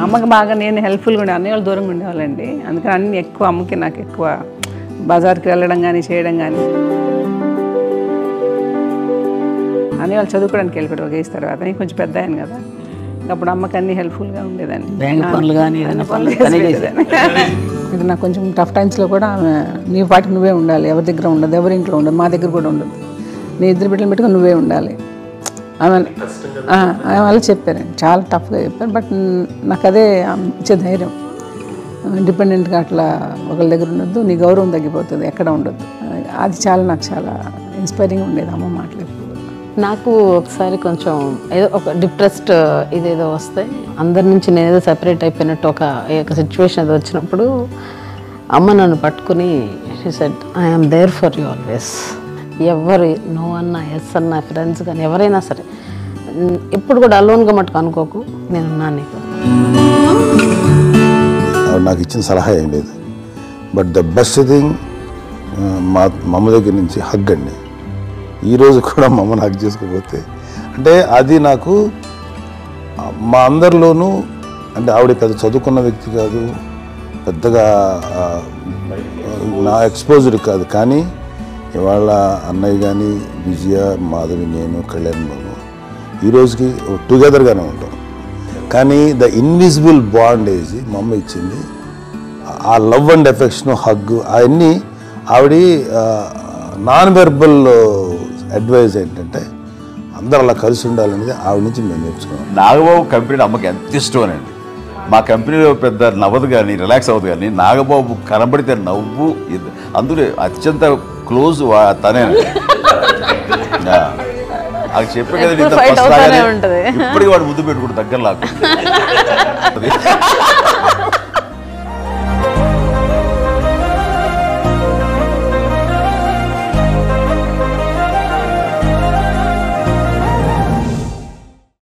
అమ్మకి బాగా నేను హెల్ప్ఫుల్గా ఉండే అన్నయ్య వాళ్ళు దూరంగా ఉండేవాళ్ళండి. అందుకని అన్ని ఎక్కువ అమ్మకి నాకు ఎక్కువ బజార్కి వెళ్ళడం కానీ చేయడం కానీ. అన్నయ్య వాళ్ళు చదువుకోవడానికి వెళ్ళిపోయారు ఒక ఏజ్ తర్వాత. నేను కొంచెం పెద్ద అయ్యాను కదా, అప్పుడు అమ్మకి అన్ని హెల్ప్ఫుల్గా ఉండేదాన్ని. ఇది నాకు కొంచెం టఫ్ టైమ్స్లో కూడా ఆమె నీ పాటికి నువ్వే ఉండాలి, ఎవరి దగ్గర ఉండదు, ఎవరి ఇంట్లో ఉండదు, మా దగ్గర కూడా ఉండదు, నీ ఇద్దరు బిడ్డలు పెట్టుకుని నువ్వే ఉండాలి ఆమె వాళ్ళు చెప్పారండి. చాలా టఫ్గా చెప్పారు. బట్ నాకు అదే ఇచ్చే ధైర్యం. ఇండిపెండెంట్గా అట్లా ఒకరి దగ్గర ఉండొద్దు, నీ గౌరవం తగ్గిపోతుంది, ఎక్కడ ఉండొద్దు. అది చాలా నాకు చాలా ఇన్స్పైరింగ్ ఉండేది అమ్మ మాట్లాడి. నాకు ఒకసారి కొంచెం ఏదో ఒక డిప్రెస్డ్ ఇదేదో వస్తే అందరి నుంచి నేను ఏదో సెపరేట్ అయిపోయినట్టు ఒక సిచ్యువేషన్ ఏదో వచ్చినప్పుడు అమ్మ నన్ను పట్టుకుని she said I am there for you always. ఎవరు నో అన్నా ఎస్ అన్నా ఫ్రెండ్స్ కానీ ఎవరైనా సరే ఎప్పుడు కూడా అలోన్గా మట్టుకు అనుకోకు, నేనున్నాను నీకు. నాకు ఇచ్చిన సలహా ఏం లేదు. బట్ ద బెస్ట్ థింగ్ మా అమ్మ దగ్గర నుంచి హగ్ అండి. ఈరోజు కూడా మా అమ్మని హగ్ చేసుకోకపోతే అంటే అది నాకు మా అందరిలోనూ అంటే ఆవిడ పెద్ద చదువుకున్న వ్యక్తి కాదు, పెద్దగా నా ఎక్స్పోజర్ కాదు. కానీ ఇవాళ అన్నయ్య కానీ విజయ, మాధవి, నేను, కళ్యాణ్ బాబు ఈ రోజుకి టుగెదర్గానే ఉంటాం. కానీ ద ఇన్విజిబుల్ బాండ్ ఏజ్ మా అమ్మ ఇచ్చింది. ఆ లవ్ అండ్ ఎఫెక్షన్, హగ్ అవన్నీ ఆవిడ నాన్ వెర్బల్ అడ్వైజ్ ఏంటంటే అందరూ అలా కలిసి ఉండాలనేది ఆవిడ నుంచి మేము నేర్చుకున్నాం. నాగబాబు కంపెనీ అమ్మకి ఎంత ఇష్టం అండి. మా కంపెనీలో పెద్ద నవ్వదు కానీ రిలాక్స్ అవ్వదు కానీ నాగబాబు కనబడితే నవ్వు. అందులో అత్యంత క్లోజ్ తనేనండి. అది చెప్పే కదా ఇప్పటికీ వాడు ముద్దు పెట్టుకుంటూ దగ్గర లాక్కుంటుంది.